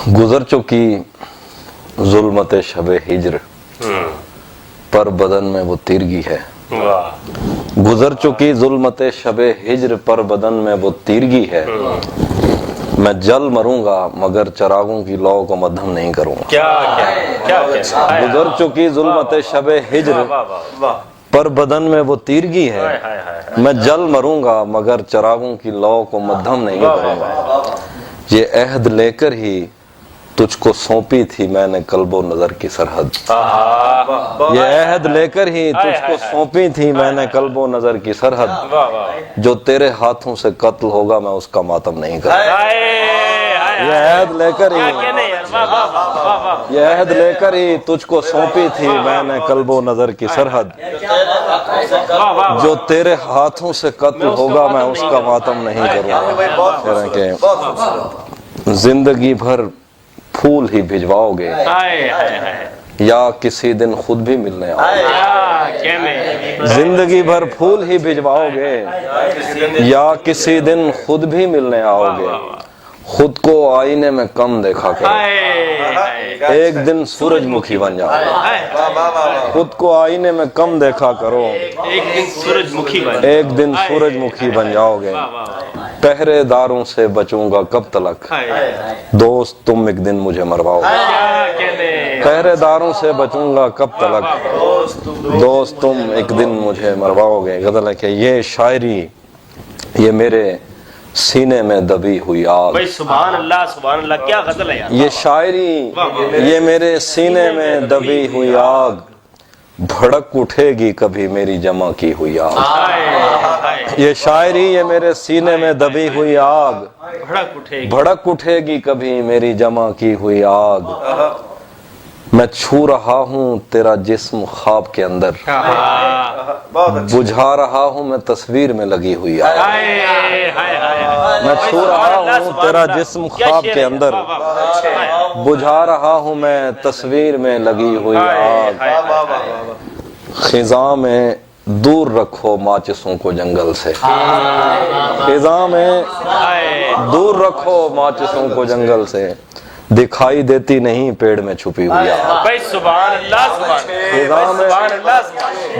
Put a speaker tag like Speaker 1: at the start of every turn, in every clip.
Speaker 1: गुजर चुकी जुल्मत शब हिज्र पर बदन में वो तीरगी है। गुजर चुकी जुल्मत शब हिज्र पर बदन में वो तीरगी है। मैं जल मरूंगा मगर चरागों की लौ को मध्यम नहीं करूंगा।
Speaker 2: क्या
Speaker 1: गुजर चुकी जुल्मत शब हिज्र पर बदन में वो तीरगी है। मैं जल मरूंगा मगर चरागों की लौ को मध्यम नहीं करूंगा। ये अहद लेकर ही तुझको सौंपी थी मैंने कल्बो नजर की सरहद। ये अहद लेकर ही तुझको सौंपी थी मैंने कल्बो नजर की सरहद। जो तेरे हाथों से कत्ल होगा मैं उसका मातम नहीं करूंगा। ये अहद लेकर ही तुझको सौंपी थी मैंने कल्बो नजर की सरहद। जो तेरे हाथों से कत्ल होगा मैं उसका मातम नहीं करूंगा। जिंदगी भर फूल ही भिजवाओगे या किसी दिन खुद भी मिलने आओगे। जिंदगी भर फूल ही भिजवाओगे या किसी दिन खुद भी मिलने आओगे। खुद को आईने में कम देखा करो, एक दिन सूरजमुखी बन जाओगे। खुद को आईने में कम देखा करो, एक दिन सूरजमुखी बन जाओगे। पहरेदारों से बचूंगा कब तलक, दोस्त तुम एक दिन मुझे मरवाओगे। पहरेदारों से बचूंगा कब तलक, दोस्त तुम एक दिन मुझे मरवाओगे। गजल है कि ये शायरी ये मेरे सीने में दबी हुई आग।
Speaker 2: भाई सुभान अल्लाह क्या गजल है यार।
Speaker 1: ये शायरी ये मेरे सीने में दबी हुई आग, भड़क उठेगी कभी मेरी जमा की हुई आग। ये शायरी ये मेरे सीने में दबी हुई आग, भड़क उठेगी कभी मेरी जमा की हुई आग। मैं छू रहा हूँ तेरा जिस्म ख्वाब के अंदर, बुझा रहा हूँ मैं तस्वीर में लगी हुई आग। मैं छू रहा हूँ तेरा जिस्म ख्वाब के अंदर, बुझा रहा हूँ मैं तस्वीर में लगी हुई आग। खिजा में दूर रखो माचिसों को जंगल से, खिजा में दूर रखो माचिसों को जंगल से। दिखाई देती नहीं पेड़ में छुपी हुई आग। खिजा में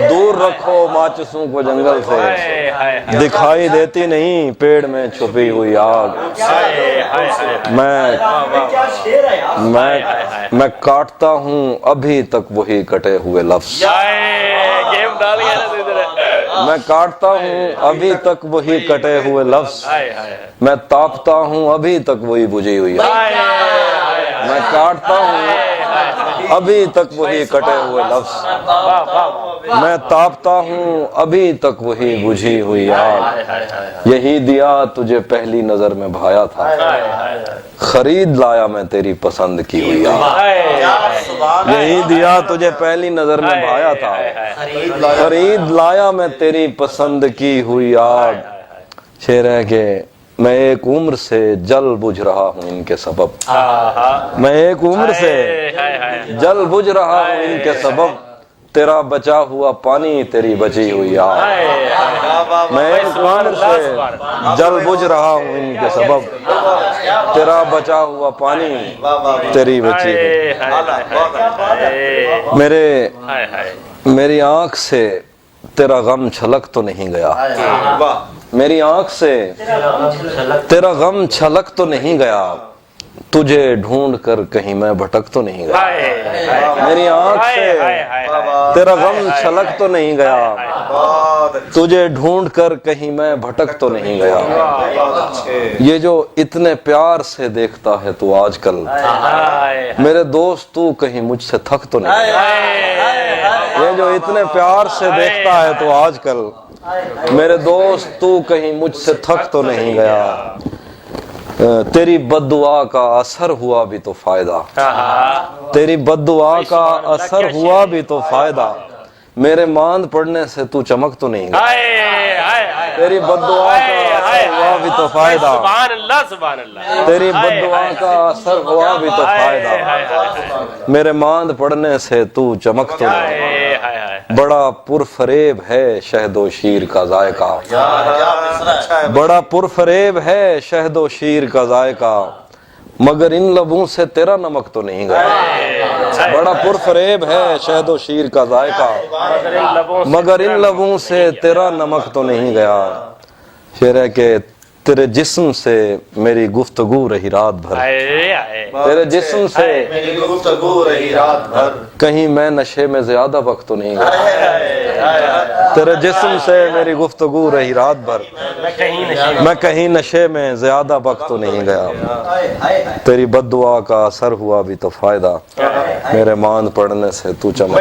Speaker 1: दूर रखो माचिसों को जंगल से, दिखाई देती नहीं पेड़ में छुपी हुई आग। मैं काटता हूँ अभी तक वही कटे हुए लफ्ज। मैं काटता हूँ अभी तक वही कटे हुए लफ्ज। मैं तापता हूँ अभी तक वही बुझी हुई आग। मैं काटता हूँ अभी तक वही कटे हुए लफ्ज। मैं तापता हूँ अभी तक वही बुझी हुई आग। यही दिया तुझे पहली नजर में भाया था, खरीद लाया मैं तेरी पसंद की हुई आग। यही दिया तुझे पहली नजर में भाया था, खरीद लाया मैं तेरी पसंद की हुई आग। शेर है कि मैं एक उम्र से जल बुझ रहा हूँ इनके सबब। मैं एक उम्र से जल बुझ रहा हूँ इनके सबब। तेरा बचा हुआ पानी तेरी बची हुई आग। मैं एक उम्र से जल बुझ रहा हूँ इनके सबब। तेरा बचा हुआ पानी तेरी बची हुई। मेरी आंख से तेरा गम छलक तो नहीं गया, मेरी आंख से तेरा गम छलक तो नहीं गया। तुझे ढूंढ कर कहीं मैं भटक तो नहीं गया। मेरी आंख से तेरा गम छलक तो नहीं गया। तुझे ढूंढ कर कहीं मैं भटक तो नहीं गया। ये जो इतने प्यार से देखता है तू आजकल, मेरे दोस्त तू कहीं मुझसे थक तो नहीं गया। ये जो इतने प्यार से देखता है तू आजकल, मेरे दोस्त तू कहीं मुझसे थक तो नहीं गया। तेरी बद्दुआ का असर हुआ भी तो फायदा, तेरी बद्दुआ का असर हुआ भी तो फायदा। मेरे मांद पड़ने से तू चमक तो नहीं गया। तेरी बद्दुआ का असर हुआ भी तो फायदा, तेरी बद्दुआ का असर हुआ भी तो फायदा। मेरे मांद पड़ने से तू चमक तो नहीं। बड़ा पुरफरेब है शहदो शीर का जायका, बड़ा पुरफरेब है शहदो शीर का जायका। मगर इन लबों से तेरा नमक तो नहीं गया। बड़ा पुरफरेब है शहद व शीर का जायका, मगर इन लबों से तेरा नमक तो नहीं गया। शेर है कि तेरे जिस्म से मेरी गुफ्तगू रही रात भर, तेरे जिस्म से
Speaker 3: मेरी गुफ्तगू रही रात भर,
Speaker 1: कहीं मैं नशे में ज्यादा वक्त तो नहीं गया। तेरे जिस्म से मेरी गुफ्तगू रही रात भर, मैं कहीं नशे में ज्यादा वक्त तो नहीं गया। तेरी बद्दुआ का असर हुआ भी तो फायदा, मेरे मान पड़ने से तू चमक।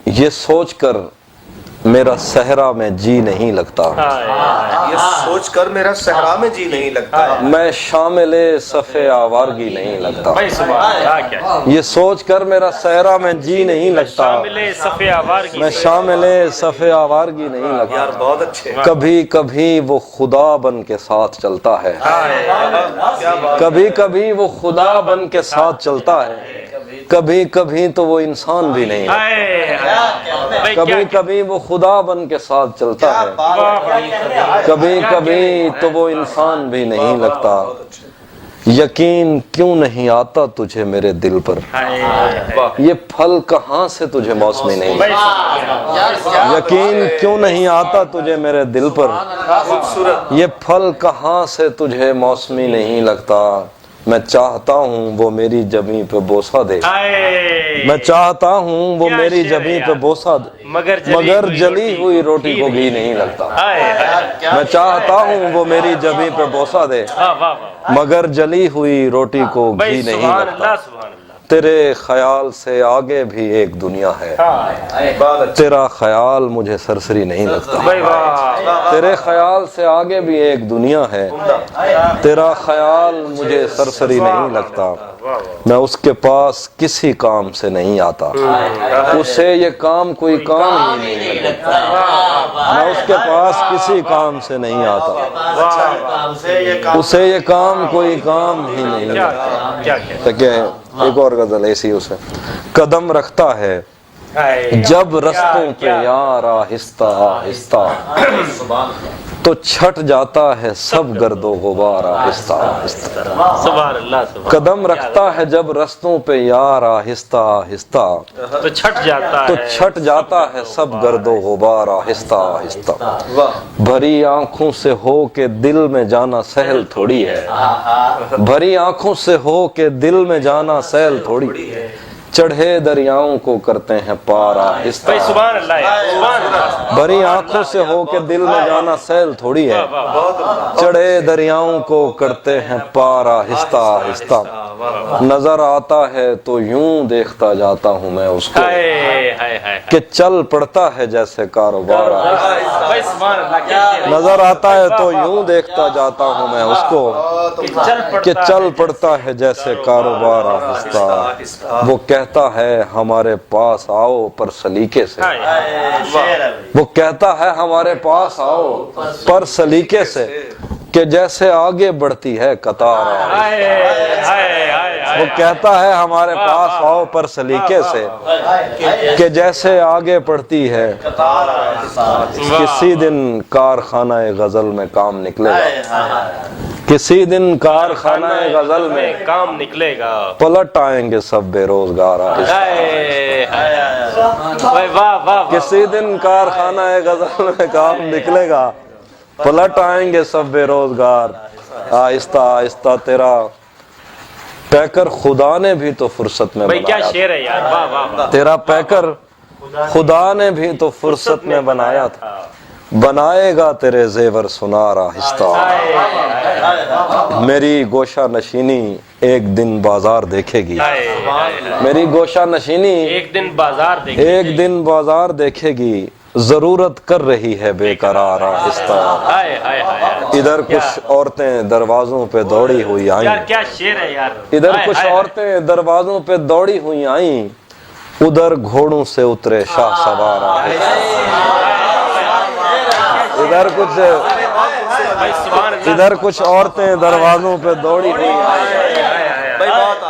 Speaker 1: ये सोच कर मेरा सहरा में जी नहीं लगता,
Speaker 3: ये सोचकर मेरा सहरा में जी नहीं लगता,
Speaker 1: मैं शामिले सफ़े आवारगी नहीं लगता। ये सोच कर मेरा सहरा में जी नहीं लगता, मैं शामिले सफ़े आवारगी नहीं लगता।
Speaker 3: यार बहुत अच्छे।
Speaker 1: कभी कभी वो खुदा बन के साथ चलता है, कभी कभी वो खुदा बन के साथ चलता है, कभी कभी तो वो इंसान भी नहीं, कभी कभी वो खुदा बन के साथ चलता है, कभी कभी तो वो इंसान भी नहीं लगता। यकीन क्यों नहीं आता तुझे मेरे दिल पर, ये फल कहाँ से तुझे मौसमी नहीं, यकीन क्यों नहीं आता तुझे मेरे दिल पर, ये फल कहाँ से तुझे मौसमी नहीं लगता। मैं चाहता हूँ वो मेरी जमी पे बोसा दे, मैं चाहता हूँ वो मेरी जमी पे बोसा दे, मगर जली हुई रोटी को घी नहीं लगता। मैं चाहता हूँ वो मेरी जमी पे बोसा दे, मगर जली हुई रोटी को घी नहीं लगता। तेरे ख्याल से आगे भी एक दुनिया है, तेरा ख्याल मुझे सरसरी नहीं लगता। तेरे ख्याल से आगे भी एक दुनिया है, तेरा ख्याल मुझे सरसरी नहीं लगता। मैं उसके पास किसी काम से नहीं आता, उसे ये काम कोई काम ही नहीं लगता। मैं उसके पास किसी काम से नहीं आता, उसे ये काम कोई काम ही नहीं लगता। एक और गजल ऐसी उसे, कदम रखता है जब रस्तों पे यार आहिस्ता आहिस्ता, तो छट जाता है सब गर्दो गुबार आहिस्ता आहिस्ता। कदम रखता है जब रस्तों पे यार आहिस्ता आहिस्ता,
Speaker 2: तो छट जाता है
Speaker 1: सब गर्दो गुबार आहिस्ता आहिस्ता। भरी आंखों से हो के दिल में जाना सहल थोड़ी है, भरी आंखों से हो के दिल में जाना सहल थोड़ी है। चढ़े दरियाओं को करते हैं पार आहिस्ता, भरी आंखों से हो के दिल में जाना सहल थोड़ी है। चढ़े दरियाओं को करते हैं पार आहिस्ता आहिस्ता। नजर आता है तो यूं देखता जाता हूँ मैं उसको, कि चल पड़ता है जैसे कारोबार। नजर आता है तो यूं देखता जाता हूँ मैं उसको, कि चल पड़ता है जैसे कारोबार आहिस्ता। वो कहता है हमारे पास आओ पर सलीके से, वो कहता है हमारे पास आओ पर सलीके से, कि जैसे आगे बढ़ती है कतार। वो कहता है हमारे पास आओ पर सलीके से, कि जैसे आगे बढ़ती है। किसी दिन कारखाना गजल में काम निकलेगा, किसी दिन कारखाना गजल में
Speaker 2: काम निकलेगा,
Speaker 1: पलट आएंगे सब बेरोजगार। किसी दिन कारखाना गजल में काम निकलेगा, पलट आएंगे सब बेरोजगार। आहिस्ता आहिस्ता तेरा पैकर खुदा ने भी तो फुर्सत में बनाया,
Speaker 2: क्या शेर है यार, वाह वाह वाह।
Speaker 1: तेरा पैकर खुदा ने भी तो फुर्सत में बनाया था, बनाएगा तेरे जेवर सुनार आहिस्ता। मेरी गोशा नशीनी एक दिन बाजार देखेगी, मेरी गोशा नशीनी
Speaker 2: एक दिन बाजार देखेगी,
Speaker 1: एक दिन बाजार देखेगी। जरूरत कर रही है बेकरार आहिस्ता। इधर कुछ औरतें दरवाजों पे दौड़ी हुई आई,
Speaker 2: यार क्या शेर है यार।
Speaker 1: इधर कुछ औरतें दरवाजों पे दौड़ी हुई आई, उधर घोड़ों से उतरे शाह सवार आहिस्ता। इधर कुछ औरतें दरवाजों पे दौड़ी हुई आई,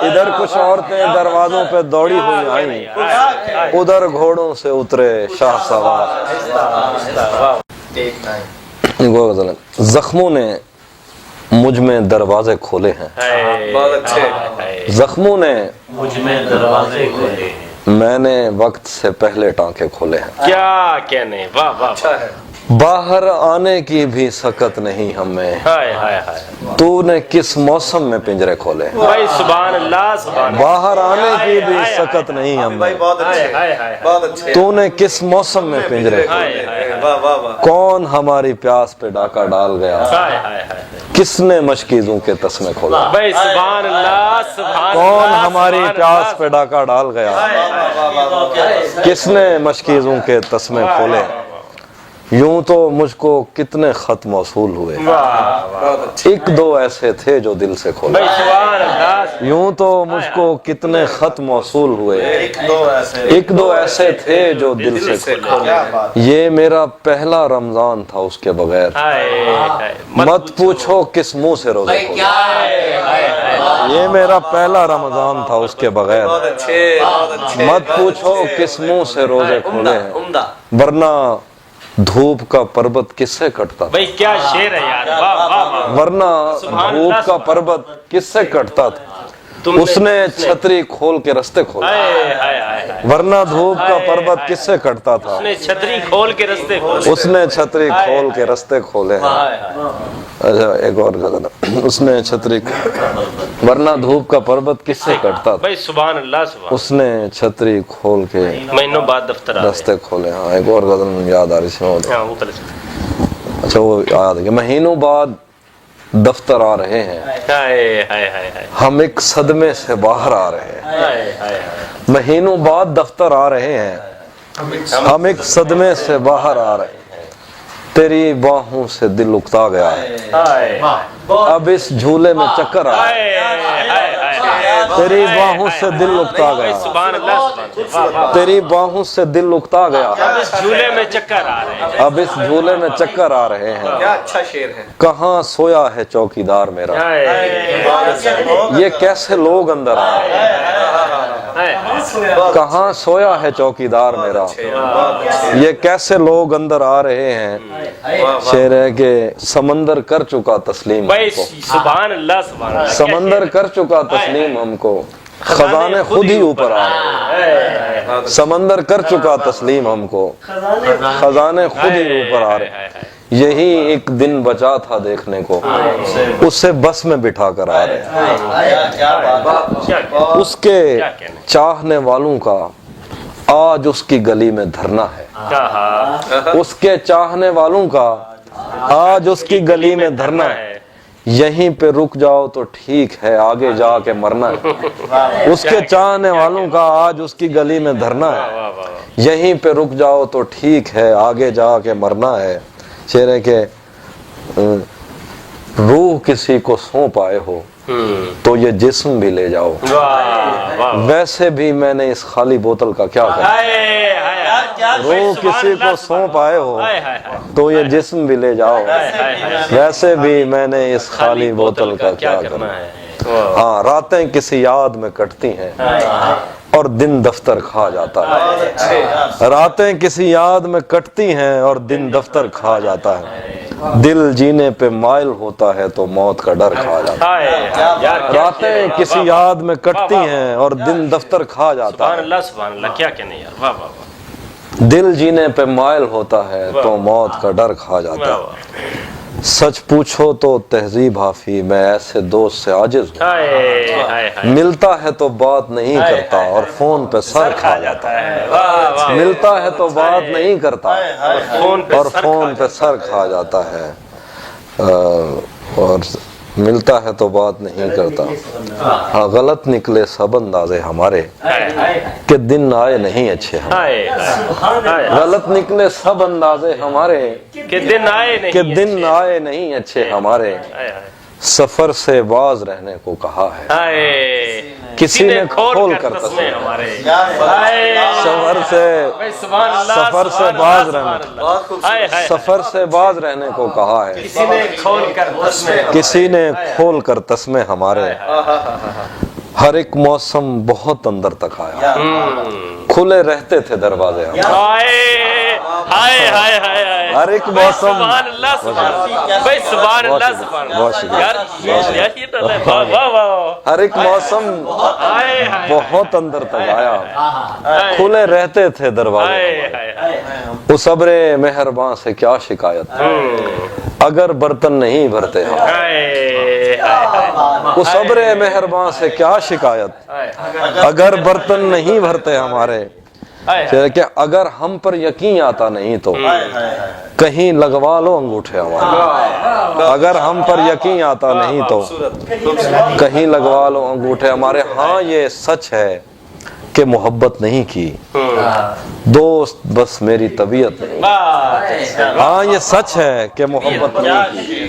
Speaker 1: इधर कुछ औरतें दरवाजों पे दौड़ी हुई आई, उधर घोड़ों से उतरे शाह सवार। زخموں نے مجھ میں دروازے کھولے ہیں،
Speaker 3: بہت اچھے،
Speaker 1: زخموں نے
Speaker 2: مجھ میں دروازے کھولے ہیں،
Speaker 1: میں نے وقت سے پہلے ٹانکے کھولے ہیں،
Speaker 2: کیا کہنے، واہ واہ
Speaker 3: اچھا ہے،
Speaker 1: باہر آنے کی بھی سکت نہیں ہمیں،
Speaker 2: ہائے ہائے ہائے،
Speaker 1: تو نے کس موسم میں پنجرے کھولے ہیں،
Speaker 2: بھائی سبحان اللہ سبحان اللہ،
Speaker 1: باہر آنے کی بھی سکت نہیں
Speaker 3: بھائی
Speaker 1: ہمیں،
Speaker 3: بہت اچھے،
Speaker 2: ہائے ہائے
Speaker 3: بہت اچھے،
Speaker 1: تو نے کس موسم میں پنجرے کھولے،
Speaker 3: واہ واہ واہ،
Speaker 1: کون ہماری پیاس پہ ڈاکہ ڈال گیا،
Speaker 2: ہائے ہائے ہائے،
Speaker 1: کس نے مشکیزوں کے تسمے کھولا،
Speaker 2: بھائی سبحان اللہ سبحان اللہ،
Speaker 1: کون ہماری پیاس پہ ڈاکہ ڈال گیا، کس نے مشکیزوں کے تسمے کھولے، یوں تو مجھ کو کتنے خط موصول ہوئے، ایک دو ایسے تھے جو دل سے کھولے،
Speaker 2: بھائی سبحان اللہ،
Speaker 1: یوں تو مجھ کو کتنے خط موصول ہوئے،
Speaker 3: ایک دو ایسے،
Speaker 1: ایک دو ایسے تھے جو دل سے کھولے،
Speaker 3: کیا بات،
Speaker 1: یہ میرا پہلا رمضان تھا اس کے بغیر،
Speaker 2: ہائے ہائے،
Speaker 1: مت پوچھو کس منہ سے روزے کھولے، یہ میرا پہلا رمضان تھا اس کے بغیر،
Speaker 3: بہت اچھے، بہت اچھے،
Speaker 1: مت پوچھو کس منہ سے روزے کھولے ہیں،
Speaker 3: عمدہ،
Speaker 1: ورنہ دھوپ کا پربت کس سے کٹتا تھا،
Speaker 2: بھائی کیا شعر ہے یار، واہ واہ واہ،
Speaker 1: ورنہ دھوپ کا پربت کس سے کٹتا تھا، اس نے چھتری کھول کے رستے کھولے،
Speaker 2: ہائے ہائے ہائے،
Speaker 1: ورنہ دھوپ کا پربت کس سے کٹتا تھا،
Speaker 2: اس نے چھتری کھول کے رستے کھولے،
Speaker 1: اس نے چھتری کھول کے رستے کھولے ہیں، اچھا ایک اور غزل، اس نے چھتری، ورنہ دھوپ کا پربت کس سے کٹتا تھا،
Speaker 2: بھائی سبحان اللہ سبحان،
Speaker 1: اس نے چھتری کھول کے
Speaker 2: مہینوں بعد دفتر آ
Speaker 1: رستے کھولے، ہاں ایک اور غزل مجھے یاد آ رہی تھی،
Speaker 2: ہاں وہ پہلے،
Speaker 1: اچھا وہ یاد ہے کہ مہینوں بعد دفتر آ رہے ہیں،
Speaker 2: ہائے ہائے ہائے ہائے،
Speaker 1: ہم ایک صدمے سے باہر آ رہے ہیں،
Speaker 2: ہائے ہائے،
Speaker 1: مہینوں بعد دفتر آ رہے ہیں، ہم ایک صدمے سے باہر آ رہے ہیں، تیری باہوں سے دل اکتا گیا ہے،
Speaker 2: ہائے
Speaker 1: اب اس جھولے میں چکر آ رہے ہیں،
Speaker 2: ہائے ہائے ہائے،
Speaker 1: تیری باہوں سے دل اکتا گیا،
Speaker 2: سبحان اللہ سبحان اللہ، واہ واہ،
Speaker 1: تیری باہوں سے دل اکتا گیا،
Speaker 2: اس جھولے میں چکر آ رہے ہیں،
Speaker 1: اب اس جھولے میں چکر آ رہے ہیں،
Speaker 3: کیا اچھا شعر ہے،
Speaker 1: کہاں سویا ہے چوکیدار میرا،
Speaker 2: ہائے
Speaker 1: یہ کیسے لوگ اندر آ رہے ہیں، کہاں سویا ہے چوکیدار میرا، یہ کیسے لوگ اندر آ رہے ہیں، شعر ہے کہ سمندر کر چکا تسلیم
Speaker 2: بھائی
Speaker 1: ہم کو،
Speaker 2: سبحان اللہ سبحان اللہ،
Speaker 1: سمندر کر چکا تسلیم ہم کو، خزانے خود ہی اوپر آ رہے ہیں، سمندر کر چکا تسلیم ہم کو، خزانے خود ہی اوپر آ رہے ہیں، یہی ایک دن بچا تھا دیکھنے کو، اسے بس میں بٹھا کر آ رہے ہیں، اس کے چاہنے والوں کا آج اس کی گلی میں دھرنا ہے، اس کے چاہنے والوں کا آج اس کی گلی میں دھرنا ہے، یہیں پہ رک جاؤ تو ٹھیک ہے آگے جا کے مرنا ہے، اس کے چاہنے والوں کا آج اس کی گلی میں دھرنا ہے، یہیں پہ رک جاؤ تو ٹھیک ہے آگے جا کے مرنا ہے، شعر ہے کہ روح کسی کو سونپ آئے ہو تو یہ جسم بھی لے جاؤ، ویسے بھی میں نے اس خالی بوتل کا کیا کرنا، روح کسی کو سونپ آئے ہو تو یہ جسم بھی لے جاؤ، ویسے بھی میں نے اس خالی بوتل کا کیا کرنا، ہاں راتیں کسی یاد میں کٹتی ہیں اور دن دفتر کھا جاتا ہے، راتیں کسی یاد میں کٹتی ہیں اور دن دفتر کھا جاتا ہے، دل جینے پہ مائل ہوتا ہے تو موت کا ڈر کھا جاتا ہے، راتیں کسی یاد میں کٹتی ہیں اور دن دفتر کھا جاتا ہے،
Speaker 2: سبحان اللہ سبحان اللہ، کیا کہنے یار، واہ واہ واہ،
Speaker 1: دل جینے پہ مائل ہوتا ہے تو موت کا ڈر کھا جاتا ہے، سچ پوچھو تو تہذیب حافی میں ایسے دوست سے عاجز ہوں، ملتا ہے تو بات نہیں کرتا اور فون پہ سر کھا جاتا ہے، ملتا ہے تو بات نہیں کرتا اور فون پہ سر کھا جاتا ہے، اور ملتا ہے تو بات نہیں کرتا، ہاں غلط نکلے سب اندازے ہمارے کہ دن آئے نہیں اچھے ہمارے، غلط نکلے سب اندازے ہمارے کہ دن آئے نہیں اچھے ہمارے، سفر سے باز رہنے کو کہا ہے کسی نے کھول کر تسمے ہمارے، سفر سے باز رہنے، سفر سے باز رہنے کو کہا ہے کسی نے کھول کر تسمے ہمارے، ہر ایک موسم بہت اندر تک آیا، کھلے رہتے تھے دروازے ہمارے،
Speaker 2: ہائے ہائے ہائے ہائے
Speaker 1: ہر ایک
Speaker 2: بھائی
Speaker 1: موسم
Speaker 2: سبحان اللہ سبحان اللہ بھائی سبحان اللہ سبحان
Speaker 1: بہت
Speaker 2: اللہ
Speaker 1: شکریہ،
Speaker 2: یار یہ تو ہے واہ واہ واہ
Speaker 1: ہر ایک موسم
Speaker 2: ہائے ہائے
Speaker 1: بہت اندر تک آیا، کھلے رہتے تھے دروازے
Speaker 2: ہائے ہائے ہائے
Speaker 1: اس صبر مہرباں سے کیا شکایت، اگر برتن نہیں بھرتے ہم،
Speaker 2: ہائے ہائے
Speaker 1: اس صبر مہرباں سے کیا شکایت، اگر برتن نہیں بھرتے ہمارے، کہ اگر ہم پر یقین آتا نہیں تو کہیں لگوا لو انگوٹھے ہمارے، اگر ہم پر یقین آتا نہیں تو کہیں لگوا لو انگوٹھے ہمارے۔ ہاں یہ سچ ہے کہ محبت نہیں کی، دوست بس میری طبیعت نہیں، ہاں یہ سچ ہے کہ محبت نہیں کی،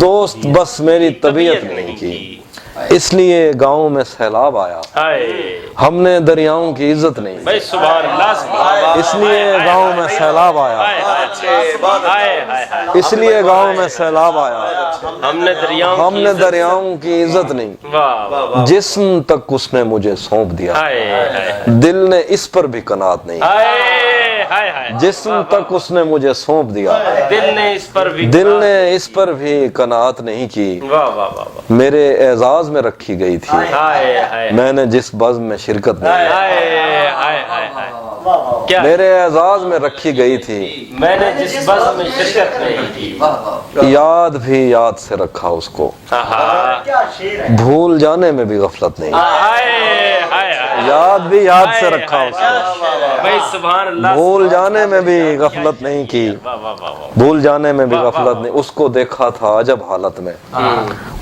Speaker 1: دوست بس میری طبیعت نہیں کی، اس لیے گاؤں میں سیلاب آیا، ہم نے دریاؤں کی عزت نہیں کی،
Speaker 2: بھائی سبحان اللہ سبحان اللہ
Speaker 1: اس لیے گاؤں میں سیلاب آیا، اس لیے گاؤں میں سیلاب آیا، ہم نے دریاؤں کی عزت نہیں، جسم تک اس نے مجھے سونپ دیا، دل نے اس پر بھی قناعت نہیں، جسم تک اس نے مجھے سونپ دیا، دل نے اس پر بھی قناعت نہیں کی، میرے اعزاز میں رکھی گئی تھی، میں نے جس بزم میں شرکت نہیں کی، میرے اعزاز میں رکھی گئی تھی،
Speaker 2: میں نے جس بزم میں شرکت نہیں کی،
Speaker 1: یاد بھی یاد سے رکھا اس کو، بھول جانے میں بھی غفلت نہیں، یاد بھی یاد سے رکھا اس کو،
Speaker 2: بھائی سبحان اللہ
Speaker 1: بھول جانے میں بھی غفلت نہیں کی، بھول جانے میں بھی غفلت نہیں، اس کو دیکھا تھا عجب حالت میں،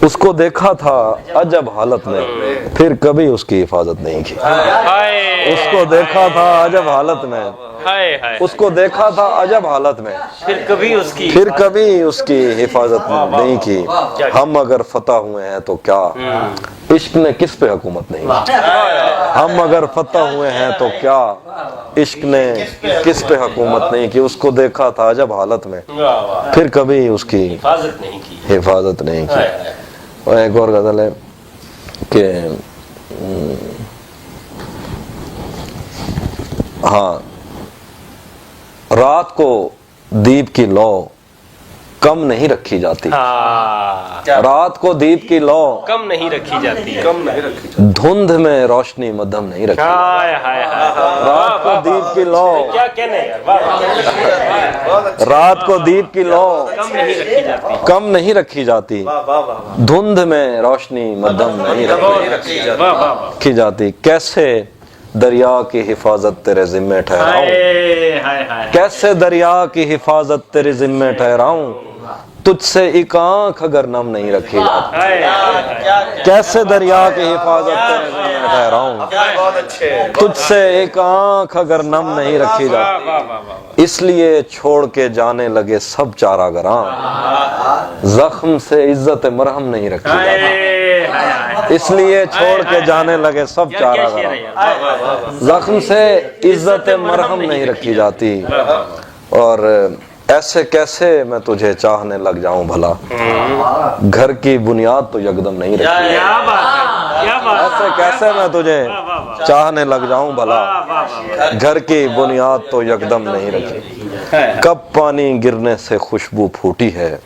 Speaker 1: اس کو دیکھا تھا عجب حالت میں، پھر کبھی اس کی حفاظت نہیں کی، اس کو دیکھا تھا عجب حالت میں، اس کو دیکھا تھا عجب حالت میں،
Speaker 2: پھر کبھی
Speaker 1: اس کی حفاظت نہیں کی، ہم اگر فتح ہوئے ہیں تو کیا، عشق نے کس پہ حکومت نہیں کی، ہم اگر فتح ہوئے ہیں تو کیا، عشق نے کس پہ حکومت نہیں کی، اس کو دیکھا تھا عجب حالت میں، پھر کبھی اس کی حفاظت نہیں کی۔ اور ایک اور غزل ہے کہ ہاں، رات کو دیپ کی لو کم نہیں رکھی جاتی، رات کو دیپ کی لو
Speaker 2: کم نہیں رکھی جاتی،
Speaker 1: دھند میں روشنی مدھم نہیں رکھی جاتی، رات کو دیپ کی لو،
Speaker 2: کیا کہنے
Speaker 1: رات کو دیپ کی لو
Speaker 2: کم نہیں رکھی جاتی،
Speaker 1: کم نہیں رکھی جاتی، دھند میں روشنی مدھم نہیں رکھی جاتی، کیسے دریا کی حفاظت تیرے ذمے ٹھہراؤں، کیسے دریا کی حفاظت تیرے ذمے ٹھہراؤں، تجھ سے ایک آنکھ اگر نم نہیں رکھی جاتی، کیسے دریا کی حفاظت تیرے ذمے ٹھہراؤں، تجھ سے ایک آنکھ اگر نم نہیں رکھی جاتی، اس لیے چھوڑ کے جانے لگے سب چارہ گراں، زخم سے عزت مرہم نہیں رکھی جاتی، اس لیے چھوڑ کے جانے لگے سب چارہ گراں، زخم سے عزت مرہم نہیں رکھی جاتی، اور ایسے کیسے میں تجھے چاہنے لگ جاؤں بھلا، گھر کی بنیاد تو یکدم نہیں رکھی، ایسے کیسے میں تجھے چاہنے لگ جاؤں بھلا، گھر کی بنیاد تو یکدم نہیں رکھی، کب پانی گرنے سے خوشبو پھوٹی ہے،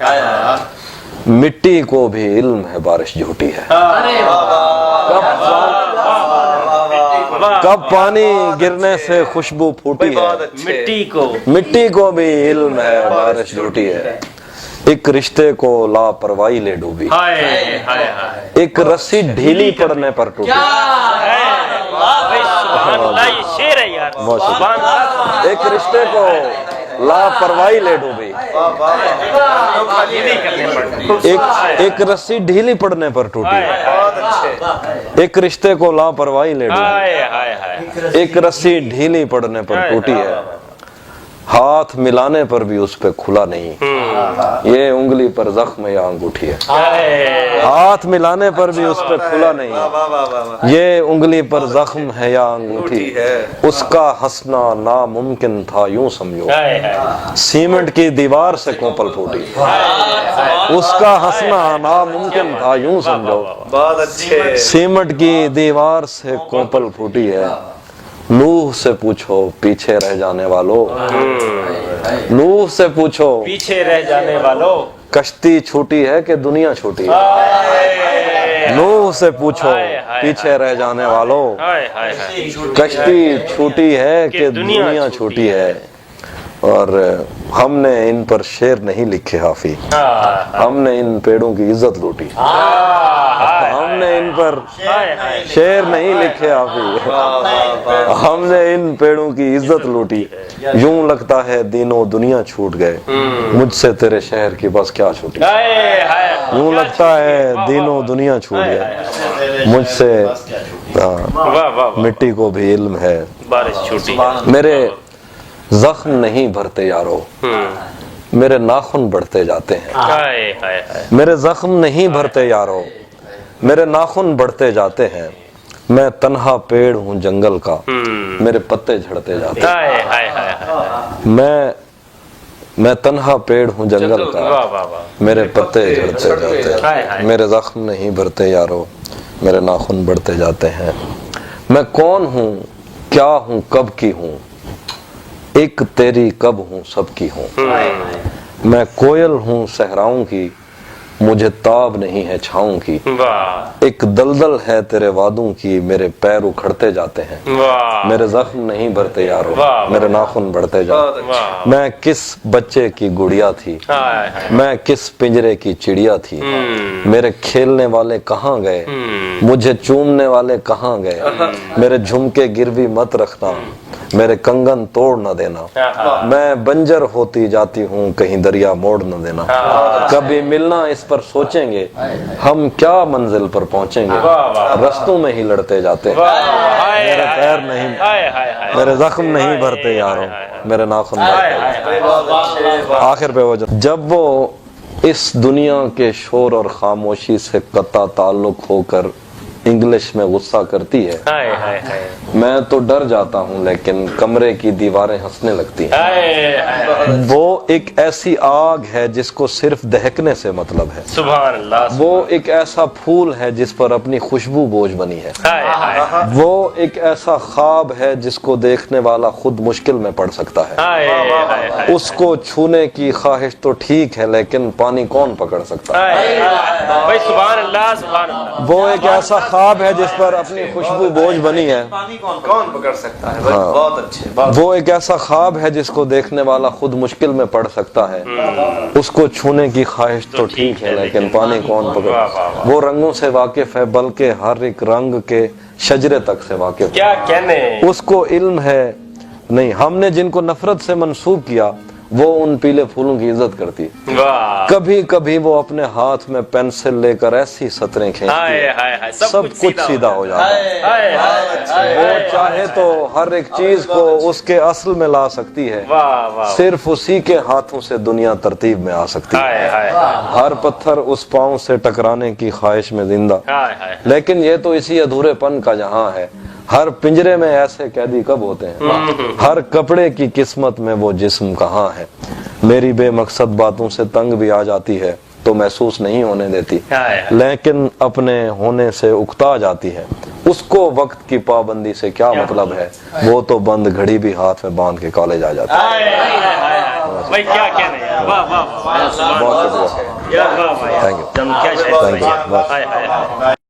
Speaker 1: مٹی کو بھی علم ہے بارش جھوٹی ہے، کب پانی گرنے سے خوشبو پھوٹی ہے، مٹی کو بھی علم ہے بارش جھوٹی ہے، ایک رشتے کو لاپرواہی لے ڈوبی، ایک رسی ڈھیلی پڑنے پر ٹوٹی، ایک رشتے کو لاپرواہی لے ڈوبی، ایک رسی ڈھیلی پڑنے پر ٹوٹی، ایک رشتے کو لاپرواہی لے ڈوبی، ایک رسی ڈھیلی پڑنے پر ٹوٹی ہے، ہاتھ ملانے پر بھی اس پہ کھلا نہیں، یہ انگلی پر زخم یا انگوٹھی ہے، ہاتھ ملانے پر بھی اس پہ کھلا نہیں، یہ انگلی پر زخم ہے یا انگوٹھی ہے، اس کا ہنسنا ناممکن تھا یوں سمجھو، سیمنٹ کی دیوار سے کوپل پھوٹی، اس کا ہنسنا ناممکن تھا یوں سمجھو، سیمنٹ کی دیوار سے کوپل پھوٹی ہے، नूह से पूछो पीछे रह जाने वालों, नूह से पूछो
Speaker 2: पीछे रह जाने वालों,
Speaker 1: कश्ती छोटी है कि दुनिया छोटी है। नूह से पूछो पीछे रह जाने वालों, कश्ती छोटी है कि दुनिया छोटी है। और हमने इन पर शेर नहीं लिखे हाफी, हमने इन पेड़ों की इज्जत लूटी, हमने इन पर शेर नहीं लिखे हाफी, हमने इन पेड़ों की इज्जत लूटी। यूं लगता है दिनों दुनिया छूट गए, मुझसे तेरे शहर की बस क्या छूटी। यूं लगता है दिनों दुनिया छूट गए, मुझसे मिट्टी को भी इल्म है।
Speaker 2: बारिश छूटी।
Speaker 1: मेरे जख्म नहीं भरते यारो, मेरे नाखून बढ़ते जाते हैं। मेरे जख्म नहीं भरते यारो, मेरे नाखून बढ़ते जाते हैं। मैं तन्हा पेड़ हूँ जंगल का, मेरे पत्ते झड़ते जाते हैं। मैं तन्हा पेड़ हूँ जंगल का, मेरे पत्ते झड़ते जाते हैं। मेरे जख्म नहीं भरते यारो, मेरे नाखून बढ़ते जाते हैं। मैं कौन हूँ, क्या हूँ, कब की हूँ, एक तेरी कब हूँ सबकी हूँ। मैं कोयल हूँ सहराओं की, मुझे ताब नहीं है छाँव की। एक दलदल है तेरे वादों की, मेरे पैर उखड़ते जाते हैं। मेरे जख्म नहीं भरते यारो, मेरे नाखून बढ़ते जाते। मैं किस बच्चे की गुड़िया थी, मैं किस पिंजरे की चिड़िया थी। मेरे खेलने वाले कहाँ गए, मुझे चूमने वाले कहाँ गए। मेरे झुमके गिरवी मत रखना, मेरे कंगन तोड़ न देना। मैं बंजर होती जाती हूँ, कहीं दरिया मोड़ न देना। कभी मिलना इस पर सोचेंगे, हम क्या मंजिल पर पहुँचेंगे, रस्तों में ही लड़ते जाते। मेरे पैर नहीं, मेरे जख्म नहीं भरते यारों, मेरे नाखून भरते। आखिर पे वो जब वो इस दुनिया के शोर और खामोशी से कता ताल्लुक होकर इंग्लिश में गुस्सा करती है, मैं तो डर जाता हूँ, लेकिन कमरे की दीवारें हंसने लगती हैं। वो एक ऐसी आग है जिसको सिर्फ दहकने से मतलब है।
Speaker 2: सुभान अल्लाह।
Speaker 1: वो एक ऐसा फूल है जिस पर अपनी खुशबू बोझ बनी है। वो एक ऐसा ख्वाब है जिसको देखने वाला खुद मुश्किल में पड़ सकता है। उसको छूने की ख्वाहिश तो ठीक है, लेकिन पानी कौन पकड़ सकता है।
Speaker 2: भाई सुभान अल्लाह, सुभान अल्लाह।
Speaker 1: वो एक ऐसा ख्वाब है जिस पर अपनी खुशबू बोझ बनी है।
Speaker 3: पानी कौन पकड़ सकता है।
Speaker 1: हाँ।
Speaker 3: बहुत अच्छे।
Speaker 1: वो एक ऐसा ख्वाब है जिसको देखने वाला खुद मुश्किल में पड़ सकता है। उसको छूने की ख्वाहिश तो ठीक है, लेकिन पानी कौन पकड़। वो रंगों से वाकिफ है, बल्कि हर एक रंग के शजरे तक से वाकिफ।
Speaker 2: क्या कहने।
Speaker 1: उसको इल्म है नहीं, हमने जिनको नफरत से मंसूब किया वो उन पीले फूलों की इज्जत करती। कभी कभी वो अपने हाथ में पेंसिल लेकर ऐसी सतरें खींचती है, सब कुछ सीधा हो जाता है। वो चाहे तो हर एक चीज को उसके असल में ला सकती है, सिर्फ उसी के हाथों से दुनिया तरतीब में आ सकती है। हर पत्थर उस पांव से टकराने की ख्वाहिश में जिंदा, लेकिन ये तो इसी अधूरेपन का जहां है। हर पिंजरे में ऐसे कैदी कब होते हैं, हर कपड़े की किस्मत में वो जिस्म कहाँ है। मेरी बेमकसद बातों से तंग भी आ जाती है तो महसूस नहीं होने देती, लेकिन अपने होने से उकता जाती है। उसको वक्त की पाबंदी से क्या मतलब है, वो तो बंद घड़ी भी हाथ में बांध के कॉलेज आ जाती है।
Speaker 2: भाई क्या कहने। वाह वाह,
Speaker 1: बहुत शुक्रिया, थैंक यू, थैंक यू।